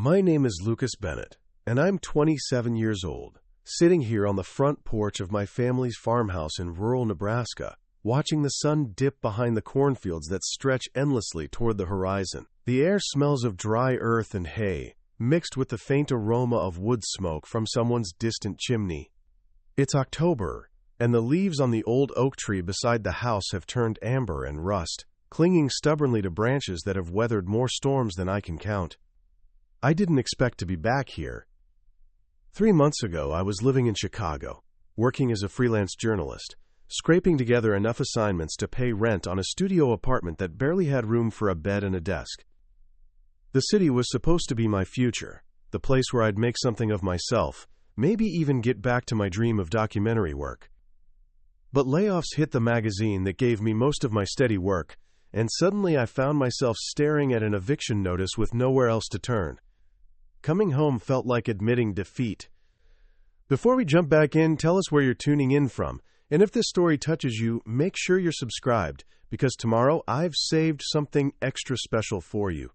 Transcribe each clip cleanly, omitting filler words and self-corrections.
My name is Lucas Bennett, and I'm 27 years old, sitting here on the front porch of my family's farmhouse in rural Nebraska, watching the sun dip behind the cornfields that stretch endlessly toward the horizon. The air smells of dry earth and hay, mixed with the faint aroma of wood smoke from someone's distant chimney. It's October, and the leaves on the old oak tree beside the house have turned amber and rust, clinging stubbornly to branches that have weathered more storms than I can count. I didn't expect to be back here. 3 months ago, I was living in Chicago, working as a freelance journalist, scraping together enough assignments to pay rent on a studio apartment that barely had room for a bed and a desk. The city was supposed to be my future, the place where I'd make something of myself, maybe even get back to my dream of documentary work. But layoffs hit the magazine that gave me most of my steady work, and suddenly I found myself staring at an eviction notice with nowhere else to turn. Coming home felt like admitting defeat. Before we jump back in, tell us where you're tuning in from, and if this story touches you, make sure you're subscribed, because tomorrow I've saved something extra special for you.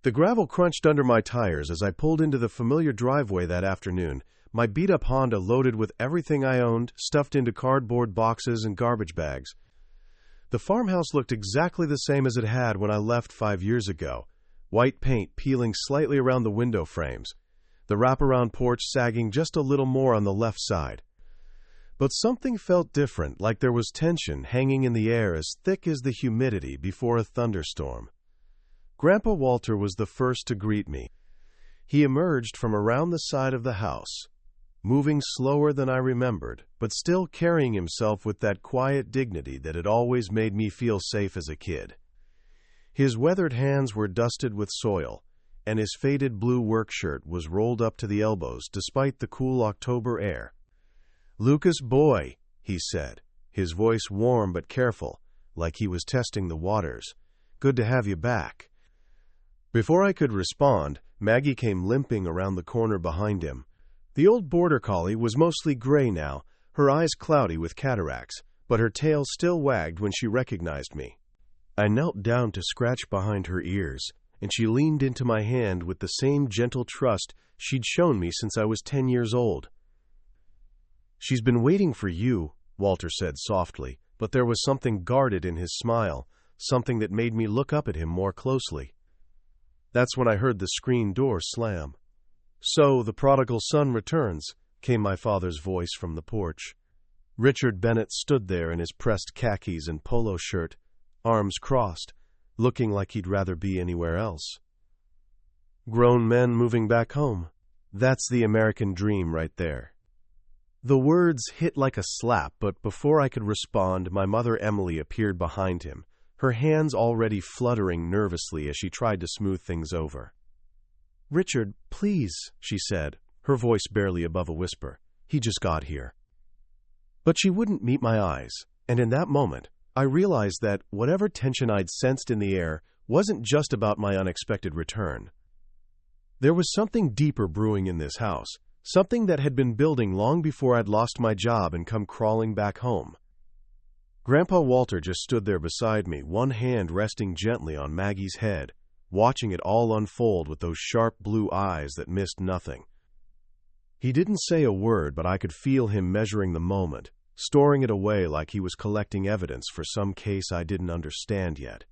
The gravel crunched under my tires as I pulled into the familiar driveway that afternoon, my beat-up Honda loaded with everything I owned, stuffed into cardboard boxes and garbage bags. The farmhouse looked exactly the same as it had when I left 5 years ago. White paint peeling slightly around the window frames, the wraparound porch sagging just a little more on the left side. But something felt different, like there was tension hanging in the air as thick as the humidity before a thunderstorm. Grandpa Walter was the first to greet me. He emerged from around the side of the house, moving slower than I remembered, but still carrying himself with that quiet dignity that had always made me feel safe as a kid. His weathered hands were dusted with soil, and his faded blue work shirt was rolled up to the elbows despite the cool October air. "Lucas, boy," he said, his voice warm but careful, like he was testing the waters. "Good to have you back." Before I could respond, Maggie came limping around the corner behind him. The old border collie was mostly gray now, her eyes cloudy with cataracts, but her tail still wagged when she recognized me. I knelt down to scratch behind her ears, and she leaned into my hand with the same gentle trust she'd shown me since I was 10 years old. "She's been waiting for you," Walter said softly, but there was something guarded in his smile, something that made me look up at him more closely. That's when I heard the screen door slam. "So the prodigal son returns," came my father's voice from the porch. Richard Bennett stood there in his pressed khakis and polo shirt, arms crossed, looking like he'd rather be anywhere else. Grown men moving back home. That's the American dream right there. The words hit like a slap, but before I could respond, my mother Emily appeared behind him, her hands already fluttering nervously as she tried to smooth things over. "Richard, please," she said, her voice barely above a whisper. "He just got here." But she wouldn't meet my eyes, and in that moment, I realized that whatever tension I'd sensed in the air wasn't just about my unexpected return. There was something deeper brewing in this house, something that had been building long before I'd lost my job and come crawling back home. Grandpa Walter just stood there beside me, one hand resting gently on Maggie's head, watching it all unfold with those sharp blue eyes that missed nothing. He didn't say a word, but I could feel him measuring the moment, storing it away like he was collecting evidence for some case I didn't understand yet.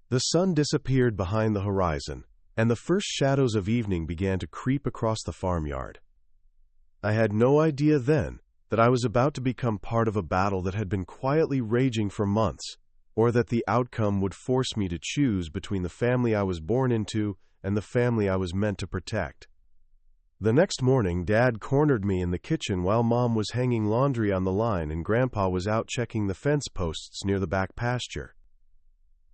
The sun disappeared behind the horizon, and the first shadows of evening began to creep across the farmyard. I had no idea then that I was about to become part of a battle that had been quietly raging for months, or that the outcome would force me to choose between the family I was born into and the family I was meant to protect. The next morning, Dad cornered me in the kitchen while Mom was hanging laundry on the line and Grandpa was out checking the fence posts near the back pasture.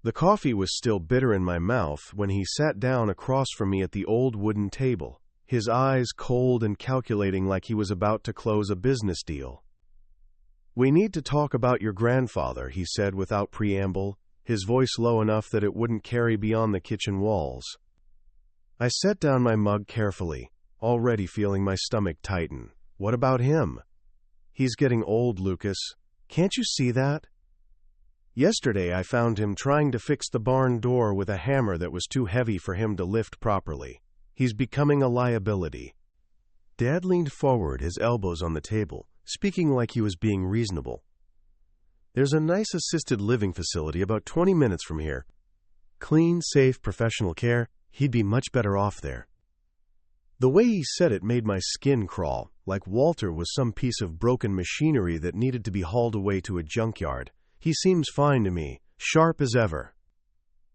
The coffee was still bitter in my mouth when he sat down across from me at the old wooden table, his eyes cold and calculating like he was about to close a business deal. "We need to talk about your grandfather," he said without preamble, his voice low enough that it wouldn't carry beyond the kitchen walls. I set down my mug carefully, already feeling my stomach tighten. "What about him?" "He's getting old, Lucas. Can't you see that?" Yesterday I found him trying to fix the barn door with a hammer that was too heavy for him to lift properly. He's becoming a liability." Dad leaned forward, his elbows on the table, speaking like he was being reasonable. "There's a nice assisted living facility about 20 minutes from here. Clean, safe, professional care. He'd be much better off there." The way he said it made my skin crawl, like Walter was some piece of broken machinery that needed to be hauled away to a junkyard. "He seems fine to me, sharp as ever."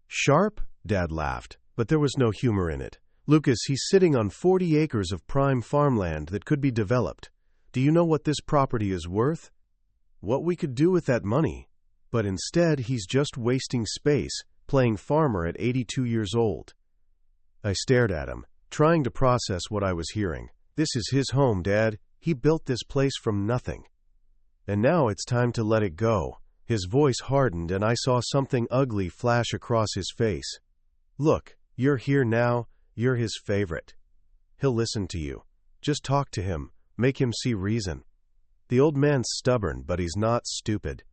"Sharp?" Dad laughed, but there was no humor in it. "Lucas, he's sitting on 40 acres of prime farmland that could be developed. Do you know what this property is worth? What we could do with that money? But instead, he's just wasting space, playing farmer at 82 years old." I stared at him, trying to process what I was hearing. "This is his home, Dad. He built this place from nothing. And now it's time to let it go." His voice hardened, and I saw something ugly flash across his face. "Look, you're here now. You're his favorite. He'll listen to you. Just talk to him. Make him see reason. The old man's stubborn, but he's not stupid."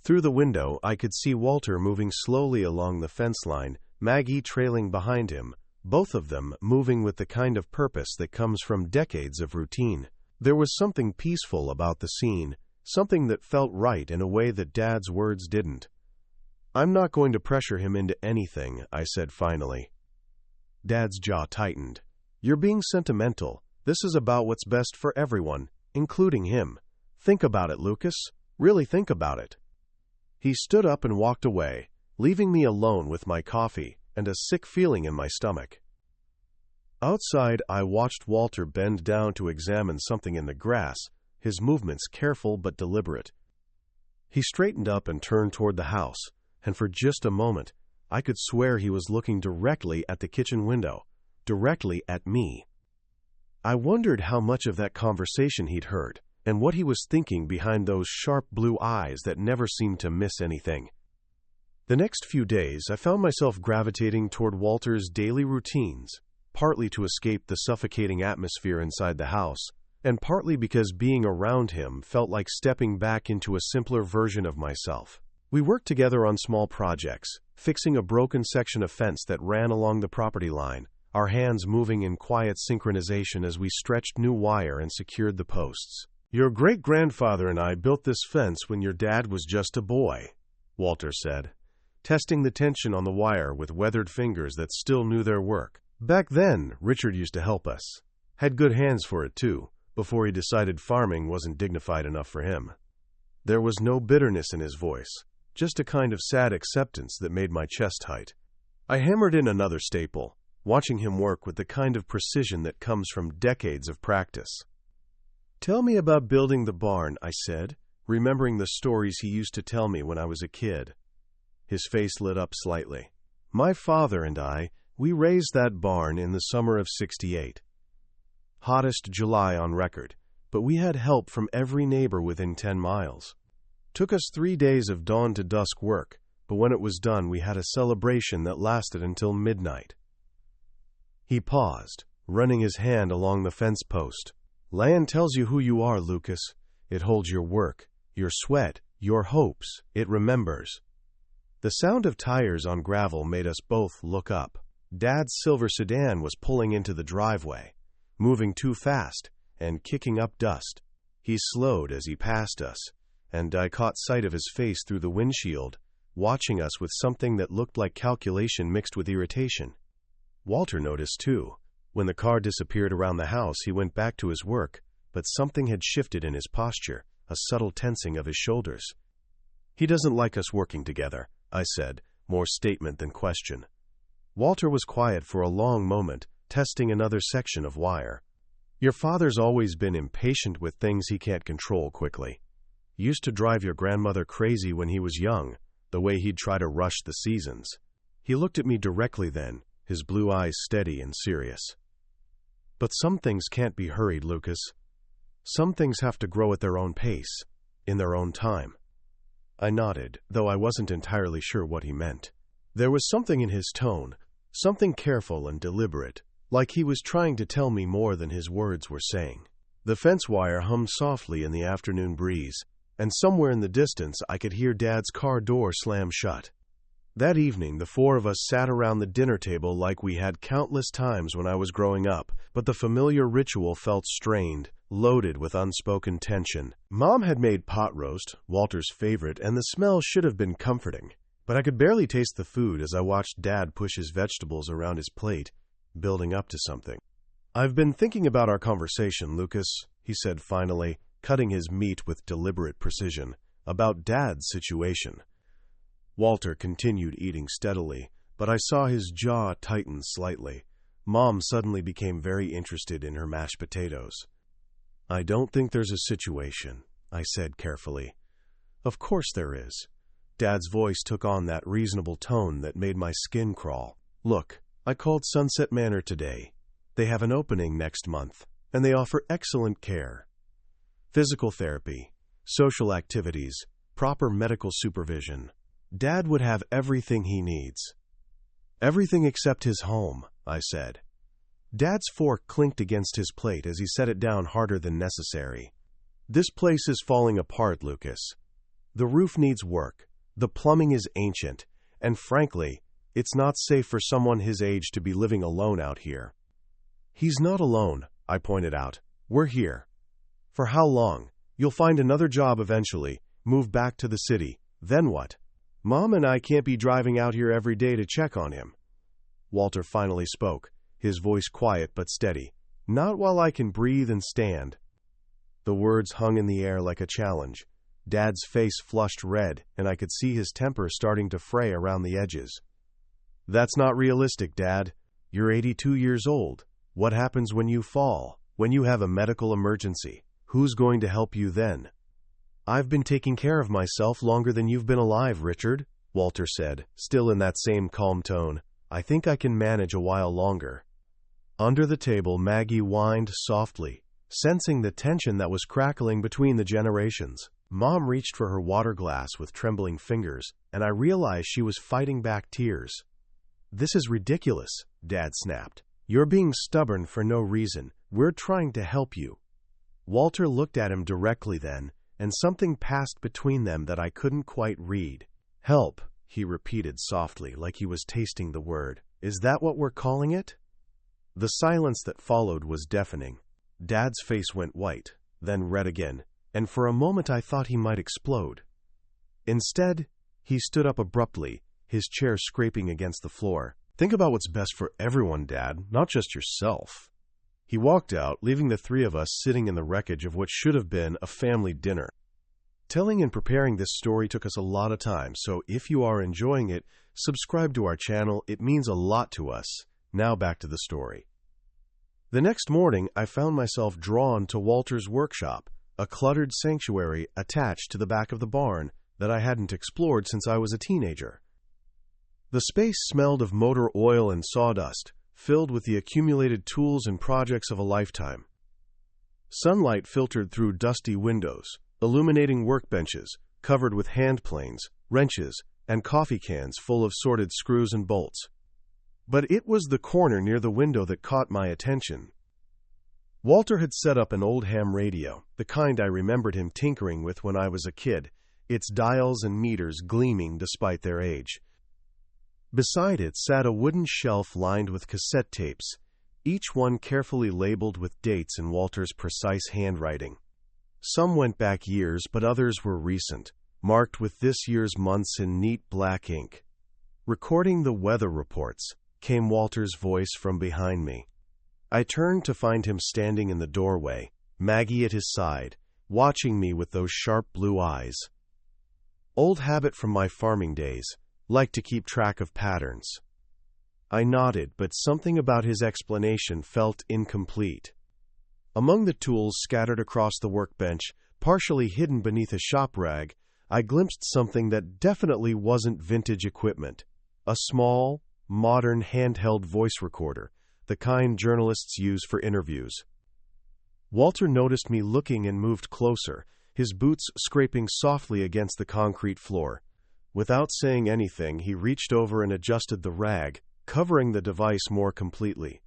Through the window, I could see Walter moving slowly along the fence line, Maggie trailing behind him, both of them moving with the kind of purpose that comes from decades of routine. There was something peaceful about the scene, something that felt right in a way that Dad's words didn't. "I'm not going to pressure him into anything," I said finally. Dad's jaw tightened. "You're being sentimental. This is about what's best for everyone, including him. Think about it, Lucas. Really think about it." He stood up and walked away, leaving me alone with my coffee and a sick feeling in my stomach. Outside, I watched Walter bend down to examine something in the grass, his movements careful but deliberate. He straightened up and turned toward the house, and for just a moment, I could swear he was looking directly at the kitchen window, directly at me. I wondered how much of that conversation he'd heard, and what he was thinking behind those sharp blue eyes that never seemed to miss anything. The next few days, I found myself gravitating toward Walter's daily routines, partly to escape the suffocating atmosphere inside the house, and partly because being around him felt like stepping back into a simpler version of myself. We worked together on small projects, fixing a broken section of fence that ran along the property line, our hands moving in quiet synchronization as we stretched new wire and secured the posts. "Your great-grandfather and I built this fence when your dad was just a boy," Walter said, testing the tension on the wire with weathered fingers that still knew their work. "Back then, Richard used to help us. Had good hands for it, too, before he decided farming wasn't dignified enough for him." There was no bitterness in his voice, just a kind of sad acceptance that made my chest tight. I hammered in another staple, watching him work with the kind of precision that comes from decades of practice. "Tell me about building the barn," I said, remembering the stories he used to tell me when I was a kid. His face lit up slightly. "My father and I, we raised that barn in the summer of '68. Hottest July on record, but we had help from every neighbor within 10 miles. Took us 3 days of dawn to dusk work, but when it was done, we had a celebration that lasted until midnight." He paused, running his hand along the fence post. "Land tells you who you are, Lucas. It holds your work, your sweat, your hopes. It remembers." The sound of tires on gravel made us both look up. Dad's silver sedan was pulling into the driveway, moving too fast and kicking up dust. He slowed as he passed us, and I caught sight of his face through the windshield, watching us with something that looked like calculation mixed with irritation. Walter noticed, too. When the car disappeared around the house, he went back to his work, but something had shifted in his posture, a subtle tensing of his shoulders. "He doesn't like us working together," I said, more statement than question. Walter was quiet for a long moment, testing another section of wire. "Your father's always been impatient with things he can't control quickly. Used to drive your grandmother crazy when he was young, the way he'd try to rush the seasons." He looked at me directly then, his blue eyes steady and serious. "But some things can't be hurried, Lucas. Some things have to grow at their own pace, in their own time." I nodded, though I wasn't entirely sure what he meant. There was something in his tone, something careful and deliberate, like he was trying to tell me more than his words were saying. The fence wire hummed softly in the afternoon breeze, and somewhere in the distance I could hear Dad's car door slam shut. That evening, the four of us sat around the dinner table like we had countless times when I was growing up, but the familiar ritual felt strained, loaded with unspoken tension. Mom had made pot roast, Walter's favorite, and the smell should have been comforting. But I could barely taste the food as I watched Dad push his vegetables around his plate, building up to something. "I've been thinking about our conversation, Lucas," he said finally, cutting his meat with deliberate precision, "about Dad's situation." Walter continued eating steadily, but I saw his jaw tighten slightly. Mom suddenly became very interested in her mashed potatoes. "I don't think there's a situation," I said carefully. "Of course there is." Dad's voice took on that reasonable tone that made my skin crawl. "Look, I called Sunset Manor today. They have an opening next month, and they offer excellent care. Physical therapy, social activities, proper medical supervision. Dad would have everything he needs." "Everything except his home," I said. Dad's fork clinked against his plate as he set it down harder than necessary. "This place is falling apart, Lucas. The roof needs work. The plumbing is ancient, and frankly, it's not safe for someone his age to be living alone out here." "He's not alone," I pointed out. "We're here." "For how long? You'll find another job eventually, move back to the city. Then what? Mom and I can't be driving out here every day to check on him." Walter finally spoke, his voice quiet but steady. "Not while I can breathe and stand." The words hung in the air like a challenge. Dad's face flushed red, and I could see his temper starting to fray around the edges. "That's not realistic, Dad. You're 82 years old. What happens when you fall? When you have a medical emergency? Who's going to help you then?" "I've been taking care of myself longer than you've been alive, Richard," Walter said, still in that same calm tone. "I think I can manage a while longer." Under the table, Maggie whined softly, sensing the tension that was crackling between the generations. Mom reached for her water glass with trembling fingers, and I realized she was fighting back tears. "This is ridiculous," Dad snapped. "You're being stubborn for no reason. We're trying to help you." Walter looked at him directly then, and something passed between them that I couldn't quite read. "Help," he repeated softly, like he was tasting the word. "Is that what we're calling it?" The silence that followed was deafening. Dad's face went white, then red again, and for a moment I thought he might explode. Instead, he stood up abruptly, his chair scraping against the floor. "Think about what's best for everyone, Dad, not just yourself." He walked out, leaving the three of us sitting in the wreckage of what should have been a family dinner. Telling and preparing this story took us a lot of time, so if you are enjoying it, subscribe to our channel. It means a lot to us. Now back to the story. The next morning, I found myself drawn to Walter's workshop, a cluttered sanctuary attached to the back of the barn that I hadn't explored since I was a teenager. The space smelled of motor oil and sawdust, filled with the accumulated tools and projects of a lifetime. Sunlight filtered through dusty windows, illuminating workbenches covered with hand planes, wrenches, and coffee cans full of sorted screws and bolts. But it was the corner near the window that caught my attention. Walter had set up an old ham radio, the kind I remembered him tinkering with when I was a kid, its dials and meters gleaming despite their age. Beside it sat a wooden shelf lined with cassette tapes, each one carefully labeled with dates in Walter's precise handwriting. Some went back years, but others were recent, marked with this year's months in neat black ink. Recording the weather reports, came Walter's voice from behind me. I turned to find him standing in the doorway, Maggie at his side, watching me with those sharp blue eyes. Old habit from my farming days, liked to keep track of patterns. I nodded, but something about his explanation felt incomplete. Among the tools scattered across the workbench, partially hidden beneath a shop rag, I glimpsed something that definitely wasn't vintage equipment. A small, modern handheld voice recorder, the kind journalists use for interviews. Walter noticed me looking and moved closer, his boots scraping softly against the concrete floor. Without saying anything, he reached over and adjusted the rag, covering the device more completely.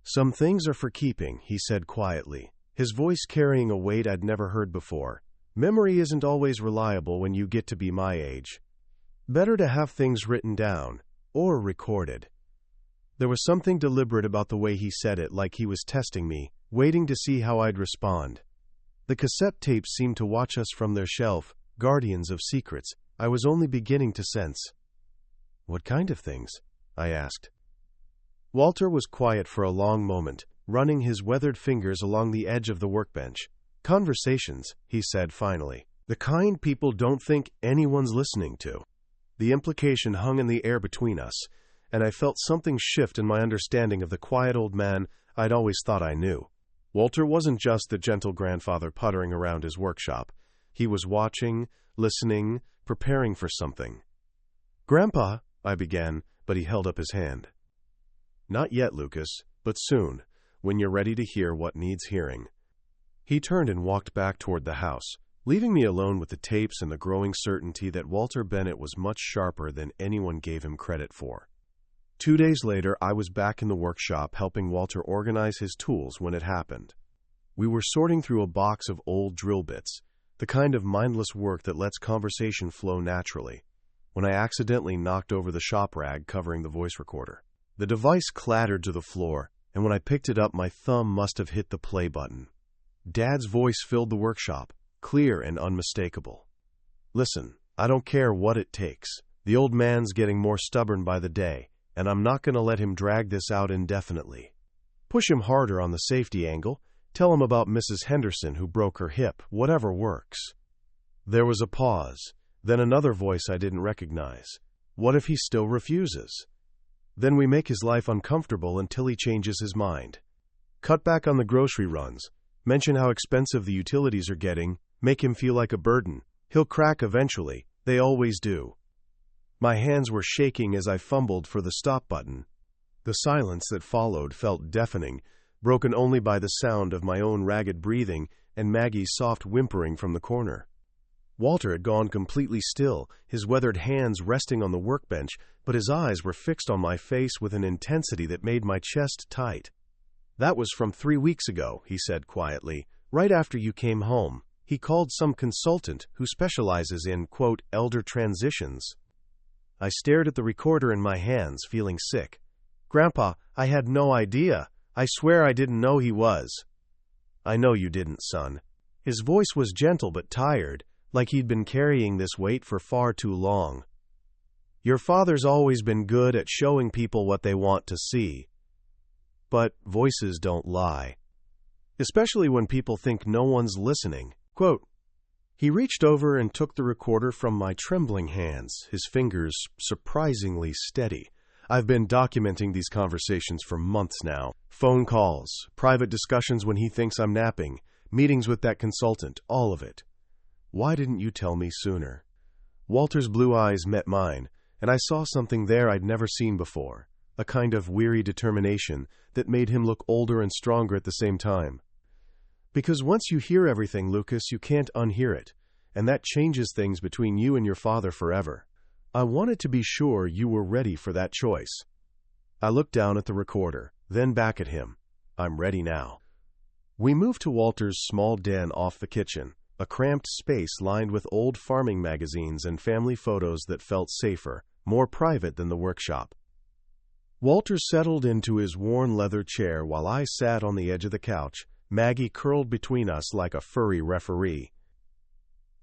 "Some things are for keeping," he said quietly, his voice carrying a weight I'd never heard before. "Memory isn't always reliable when you get to be my age." Better to have things written down, or recorded. There was something deliberate about the way he said it, like he was testing me, waiting to see how I'd respond. The cassette tapes seemed to watch us from their shelf, guardians of secrets I was only beginning to sense. "What kind of things?" I asked. Walter was quiet for a long moment, running his weathered fingers along the edge of the workbench. "Conversations," he said finally. "The kind people don't think anyone's listening to." The implication hung in the air between us, and I felt something shift in my understanding of the quiet old man I'd always thought I knew. Walter wasn't just the gentle grandfather puttering around his workshop. He was watching, listening, preparing for something. "Grandpa," I began, but he held up his hand. "Not yet, Lucas, but soon, when you're ready to hear what needs hearing." He turned and walked back toward the house, leaving me alone with the tapes and the growing certainty that Walter Bennett was much sharper than anyone gave him credit for. 2 days later, I was back in the workshop helping Walter organize his tools when it happened. We were sorting through a box of old drill bits, the kind of mindless work that lets conversation flow naturally, when I accidentally knocked over the shop rag covering the voice recorder. The device clattered to the floor, and when I picked it up, my thumb must have hit the play button. Dad's voice filled the workshop, clear and unmistakable. "Listen, I don't care what it takes. The old man's getting more stubborn by the day, and I'm not going to let him drag this out indefinitely. Push him harder on the safety angle. Tell him about Mrs. Henderson who broke her hip, whatever works." There was a pause, then another voice I didn't recognize. "What if he still refuses?" "Then we make his life uncomfortable until he changes his mind. Cut back on the grocery runs. Mention how expensive the utilities are getting. Make him feel like a burden. He'll crack eventually. They always do." My hands were shaking as I fumbled for the stop button. The silence that followed felt deafening, broken only by the sound of my own ragged breathing and Maggie's soft whimpering from the corner. Walter had gone completely still, his weathered hands resting on the workbench, but his eyes were fixed on my face with an intensity that made my chest tight. "That was from 3 weeks ago," he said quietly, "right after you came home. He called some consultant who specializes in, quote, elder transitions." I stared at the recorder in my hands, feeling sick. "Grandpa, I had no idea. I swear I didn't know he was." "I know you didn't, son." His voice was gentle but tired, like he'd been carrying this weight for far too long. "Your father's always been good at showing people what they want to see. But voices don't lie. Especially when people think no one's listening." Quote. He reached over and took the recorder from my trembling hands, his fingers surprisingly steady. I've been documenting these conversations for months now. Phone calls, private discussions when he thinks I'm napping, meetings with that consultant, all of it. "Why didn't you tell me sooner?" Walter's blue eyes met mine, and I saw something there I'd never seen before, a kind of weary determination that made him look older and stronger at the same time. Because once you hear everything, Lucas, you can't unhear it, and that changes things between you and your father forever. I wanted to be sure you were ready for that choice. I looked down at the recorder, then back at him. "I'm ready now." We moved to Walter's small den off the kitchen, a cramped space lined with old farming magazines and family photos that felt safer, more private than the workshop. Walter settled into his worn leather chair while I sat on the edge of the couch, Maggie curled between us like a furry referee.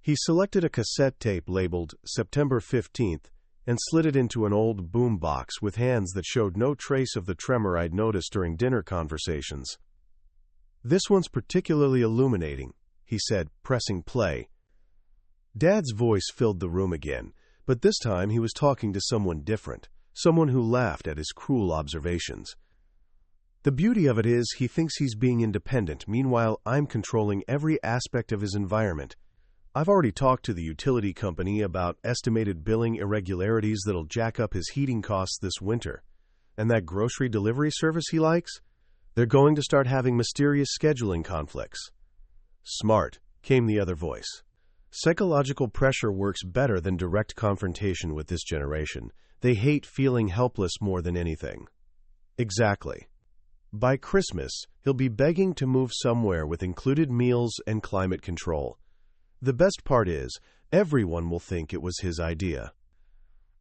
He selected a cassette tape labeled September 15th and slid it into an old boom box with hands that showed no trace of the tremor I'd noticed during dinner conversations. "This one's particularly illuminating," he said, pressing play. Dad's voice filled the room again, but this time he was talking to someone different, someone who laughed at his cruel observations. "The beauty of it is he thinks he's being independent. Meanwhile, I'm controlling every aspect of his environment. I've already talked to the utility company about estimated billing irregularities that'll jack up his heating costs this winter. And that grocery delivery service he likes? They're going to start having mysterious scheduling conflicts." "Smart," came the other voice. "Psychological pressure works better than direct confrontation with this generation. They hate feeling helpless more than anything." "Exactly. By Christmas, he'll be begging to move somewhere with included meals and climate control. The best part is, everyone will think it was his idea."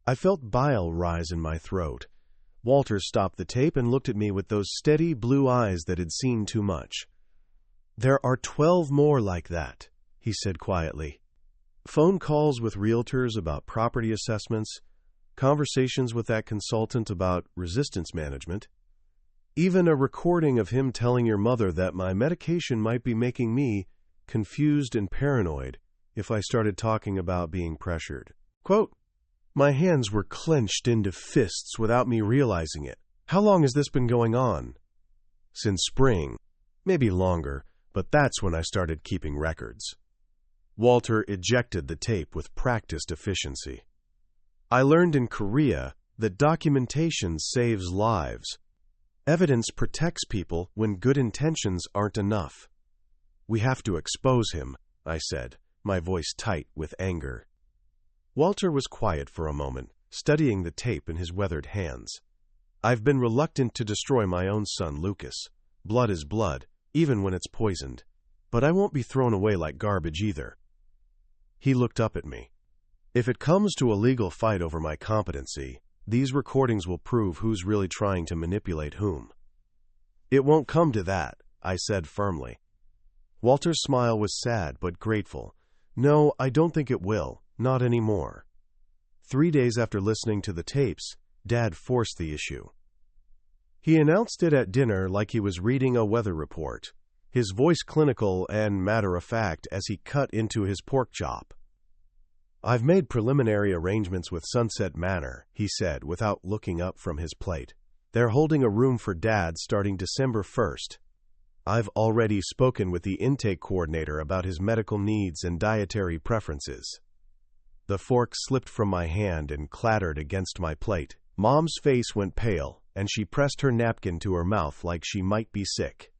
I felt bile rise in my throat. Walter stopped the tape and looked at me with those steady blue eyes that had seen too much. "There are 12 more like that," he said quietly. Phone calls with realtors about property assessments, conversations with that consultant about resistance management, even a recording of him telling your mother that my medication might be making me confused and paranoid if I started talking about being pressured. Quote, "My hands were clenched into fists without me realizing it. How long has this been going on?" "Since spring. Maybe longer, but that's when I started keeping records." Walter ejected the tape with practiced efficiency. "I learned in Korea that documentation saves lives. Evidence protects people when good intentions aren't enough." "We have to expose him," I said, my voice tight with anger. Walter was quiet for a moment, studying the tape in his weathered hands. "I've been reluctant to destroy my own son, Lucas. Blood is blood, even when it's poisoned. But I won't be thrown away like garbage either." He looked up at me. "If it comes to a legal fight over my competency, these recordings will prove who's really trying to manipulate whom." "It won't come to that," I said firmly. Walter's smile was sad but grateful. "No, I don't think it will. Not anymore." 3 days after listening to the tapes, Dad forced the issue. He announced it at dinner like he was reading a weather report, his voice clinical and matter-of-fact as he cut into his pork chop. "I've made preliminary arrangements with Sunset Manor," he said without looking up from his plate. "They're holding a room for Dad starting December 1st. I've already spoken with the intake coordinator about his medical needs and dietary preferences." The fork slipped from my hand and clattered against my plate. Mom's face went pale, and she pressed her napkin to her mouth like she might be sick.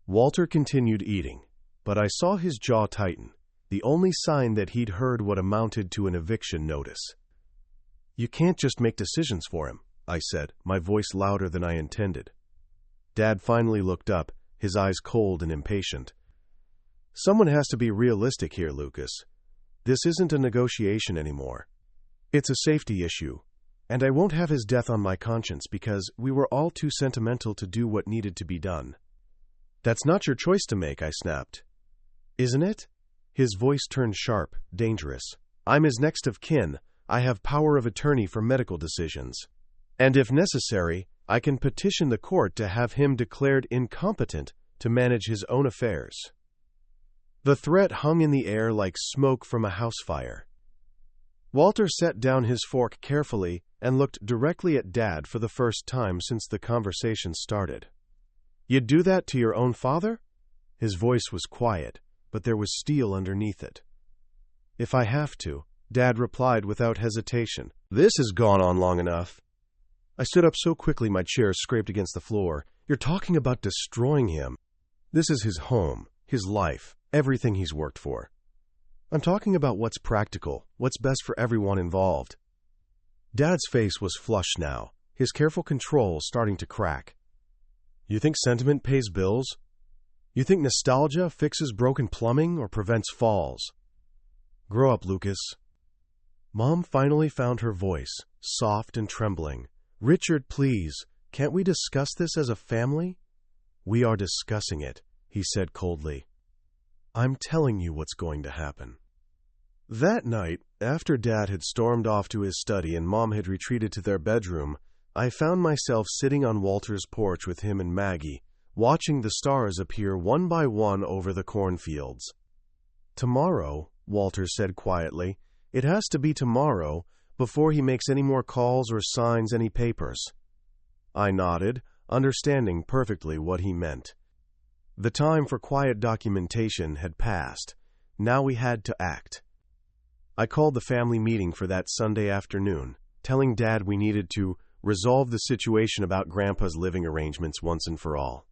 Walter continued eating, but I saw his jaw tighten, the only sign that he'd heard what amounted to an eviction notice. "You can't just make decisions for him," I said, my voice louder than I intended. Dad finally looked up, his eyes cold and impatient. "Someone has to be realistic here, Lucas. This isn't a negotiation anymore. It's a safety issue, and I won't have his death on my conscience because we were all too sentimental to do what needed to be done." "That's not your choice to make," I snapped. "Isn't it?" His voice turned sharp, dangerous. "I'm his next of kin. I have power of attorney for medical decisions. And if necessary, I can petition the court to have him declared incompetent to manage his own affairs." The threat hung in the air like smoke from a house fire. Walter set down his fork carefully and looked directly at Dad for the first time since the conversation started. "You'd do that to your own father?" His voice was quiet, but there was steel underneath it. "If I have to," Dad replied without hesitation. "This has gone on long enough." I stood up so quickly my chair scraped against the floor. "You're talking about destroying him. This is his home, his life, everything he's worked for. I'm talking about what's practical, what's best for everyone involved." Dad's face was flushed now, his careful control starting to crack. "You think sentiment pays bills? You think nostalgia fixes broken plumbing or prevents falls? Grow up, Lucas." Mom finally found her voice, soft and trembling. "Richard, please, can't we discuss this as a family?" "We are discussing it," he said coldly. "I'm telling you what's going to happen." That night, after Dad had stormed off to his study and Mom had retreated to their bedroom, I found myself sitting on Walter's porch with him and Maggie, watching the stars appear one by one over the cornfields. "Tomorrow," Walter said quietly, "it has to be tomorrow before he makes any more calls or signs any papers." I nodded, understanding perfectly what he meant. The time for quiet documentation had passed. Now we had to act. I called the family meeting for that Sunday afternoon, telling Dad we needed to resolve the situation about Grandpa's living arrangements once and for all.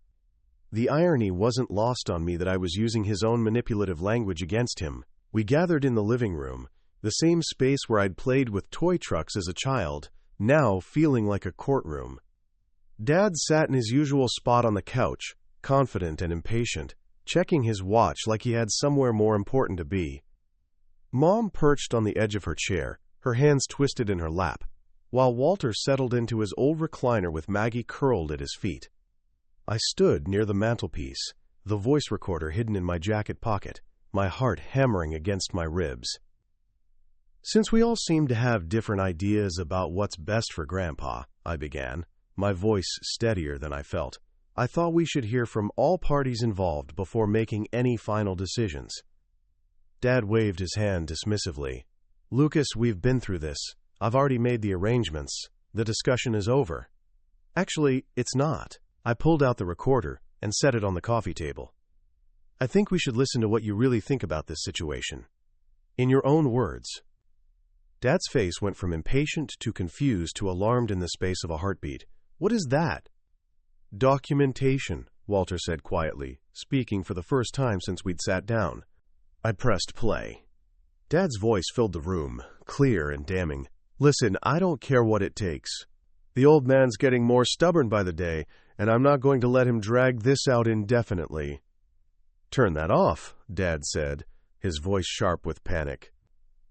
The irony wasn't lost on me that I was using his own manipulative language against him. We gathered in the living room, the same space where I'd played with toy trucks as a child, now feeling like a courtroom. Dad sat in his usual spot on the couch, confident and impatient, checking his watch like he had somewhere more important to be. Mom perched on the edge of her chair, her hands twisted in her lap, while Walter settled into his old recliner with Maggie curled at his feet. I stood near the mantelpiece, the voice recorder hidden in my jacket pocket, my heart hammering against my ribs. "Since we all seem to have different ideas about what's best for Grandpa," I began, my voice steadier than I felt, "I thought we should hear from all parties involved before making any final decisions." Dad waved his hand dismissively. "Lucas, we've been through this. I've already made the arrangements. The discussion is over." "Actually, it's not." I pulled out the recorder and set it on the coffee table. "I think we should listen to what you really think about this situation. In your own words." Dad's face went from impatient to confused to alarmed in the space of a heartbeat. "What is that?" "Documentation," Walter said quietly, speaking for the first time since we'd sat down. I pressed play. Dad's voice filled the room, clear and damning. "Listen, I don't care what it takes. The old man's getting more stubborn by the day, and I'm not going to let him drag this out indefinitely." "Turn that off," Dad said, his voice sharp with panic.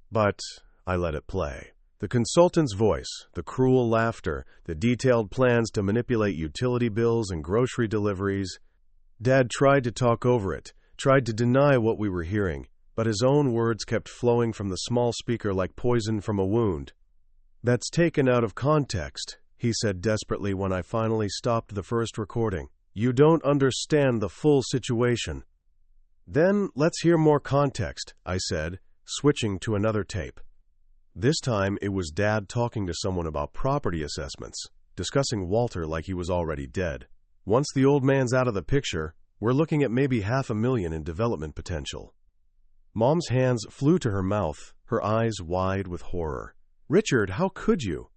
But I let it play. The consultant's voice, the cruel laughter, the detailed plans to manipulate utility bills and grocery deliveries. Dad tried to talk over it, tried to deny what we were hearing, but his own words kept flowing from the small speaker like poison from a wound. "That's taken out of context," he said desperately when I finally stopped the first recording. "You don't understand the full situation." "Then let's hear more context," I said, switching to another tape. This time it was Dad talking to someone about property assessments, discussing Walter like he was already dead. "Once the old man's out of the picture, we're looking at maybe $500,000 in development potential." Mom's hands flew to her mouth, her eyes wide with horror. "Richard, how could you?"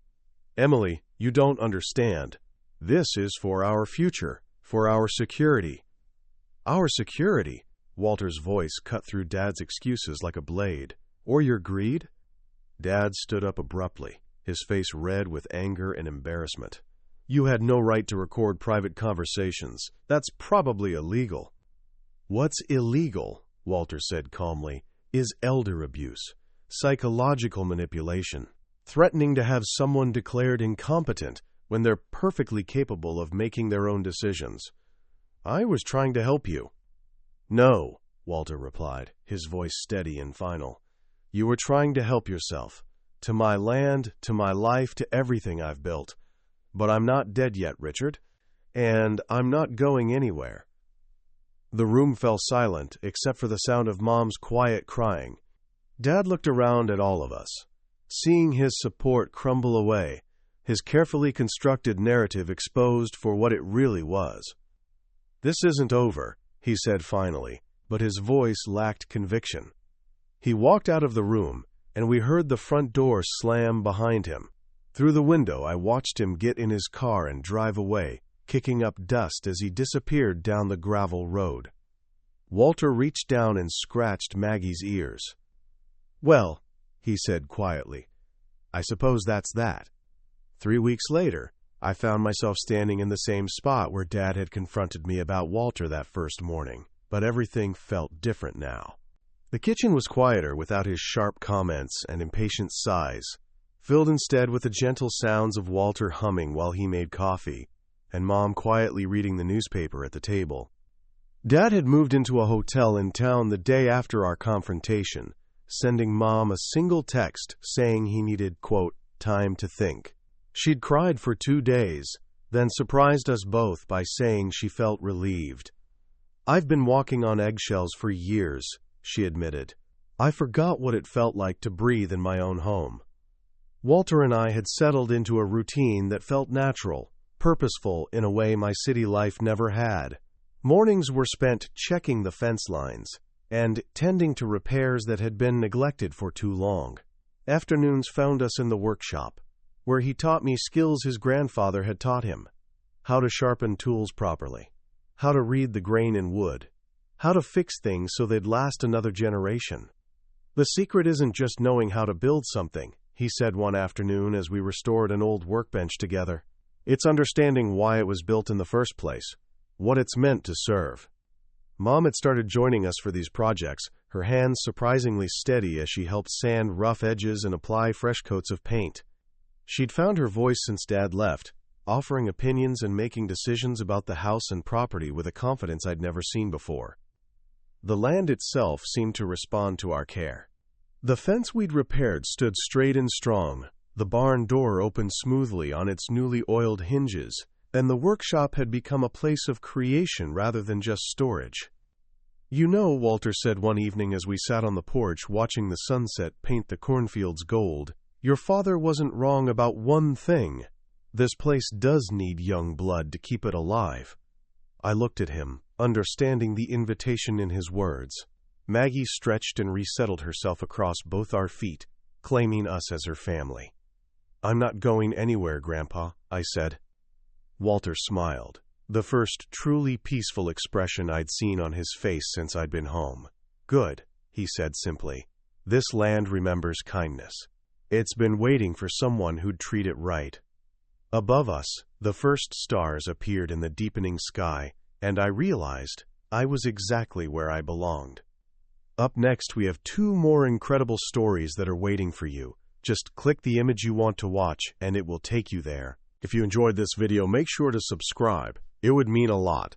"Emily, you don't understand. This is for our future, for our security." "Our security?" Walter's voice cut through Dad's excuses like a blade. "Or your greed?" Dad stood up abruptly, his face red with anger and embarrassment. "You had no right to record private conversations. That's probably illegal." "What's illegal," Walter said calmly, "is elder abuse, psychological manipulation, threatening to have someone declared incompetent when they're perfectly capable of making their own decisions. I was trying to help you." "No," Walter replied, his voice steady and final. "You were trying to help yourself. To my land, to my life, to everything I've built. But I'm not dead yet, Richard. And I'm not going anywhere." The room fell silent, except for the sound of Mom's quiet crying. Dad looked around at all of us, seeing his support crumble away, his carefully constructed narrative exposed for what it really was. "This isn't over," he said finally, but his voice lacked conviction. He walked out of the room, and we heard the front door slam behind him. Through the window, I watched him get in his car and drive away, kicking up dust as he disappeared down the gravel road. Walter reached down and scratched Maggie's ears. "Well," he said quietly, "I suppose that's that." 3 weeks later, I found myself standing in the same spot where Dad had confronted me about Walter that first morning, but everything felt different now. The kitchen was quieter without his sharp comments and impatient sighs, filled instead with the gentle sounds of Walter humming while he made coffee, and Mom quietly reading the newspaper at the table. Dad had moved into a hotel in town the day after our confrontation, sending Mom a single text saying he needed, quote, "time to think." She'd cried for 2 days, then surprised us both by saying she felt relieved. "I've been walking on eggshells for years," she admitted. "I forgot what it felt like to breathe in my own home." Walter and I had settled into a routine that felt natural, purposeful in a way my city life never had. Mornings were spent checking the fence lines and tending to repairs that had been neglected for too long. Afternoons found us in the workshop, where he taught me skills his grandfather had taught him: how to sharpen tools properly, how to read the grain in wood, how to fix things so they'd last another generation. "The secret isn't just knowing how to build something," he said one afternoon as we restored an old workbench together. "It's understanding why it was built in the first place, what it's meant to serve." Mom had started joining us for these projects, her hands surprisingly steady as she helped sand rough edges and apply fresh coats of paint. She'd found her voice since Dad left, offering opinions and making decisions about the house and property with a confidence I'd never seen before. The land itself seemed to respond to our care. The fence we'd repaired stood straight and strong, the barn door opened smoothly on its newly oiled hinges, and the workshop had become a place of creation rather than just storage. "You know," Walter said one evening as we sat on the porch watching the sunset paint the cornfields gold, "your father wasn't wrong about one thing. This place does need young blood to keep it alive." I looked at him, understanding the invitation in his words. Maggie stretched and resettled herself across both our feet, claiming us as her family. "I'm not going anywhere, Grandpa," I said. Walter smiled, the first truly peaceful expression I'd seen on his face since I'd been home. "Good," he said simply. "This land remembers kindness. It's been waiting for someone who'd treat it right." Above us, the first stars appeared in the deepening sky, and I realized I was exactly where I belonged. Up next, we have 2 more incredible stories that are waiting for you. Just click the image you want to watch, and it will take you there. If you enjoyed this video, make sure to subscribe. It would mean a lot.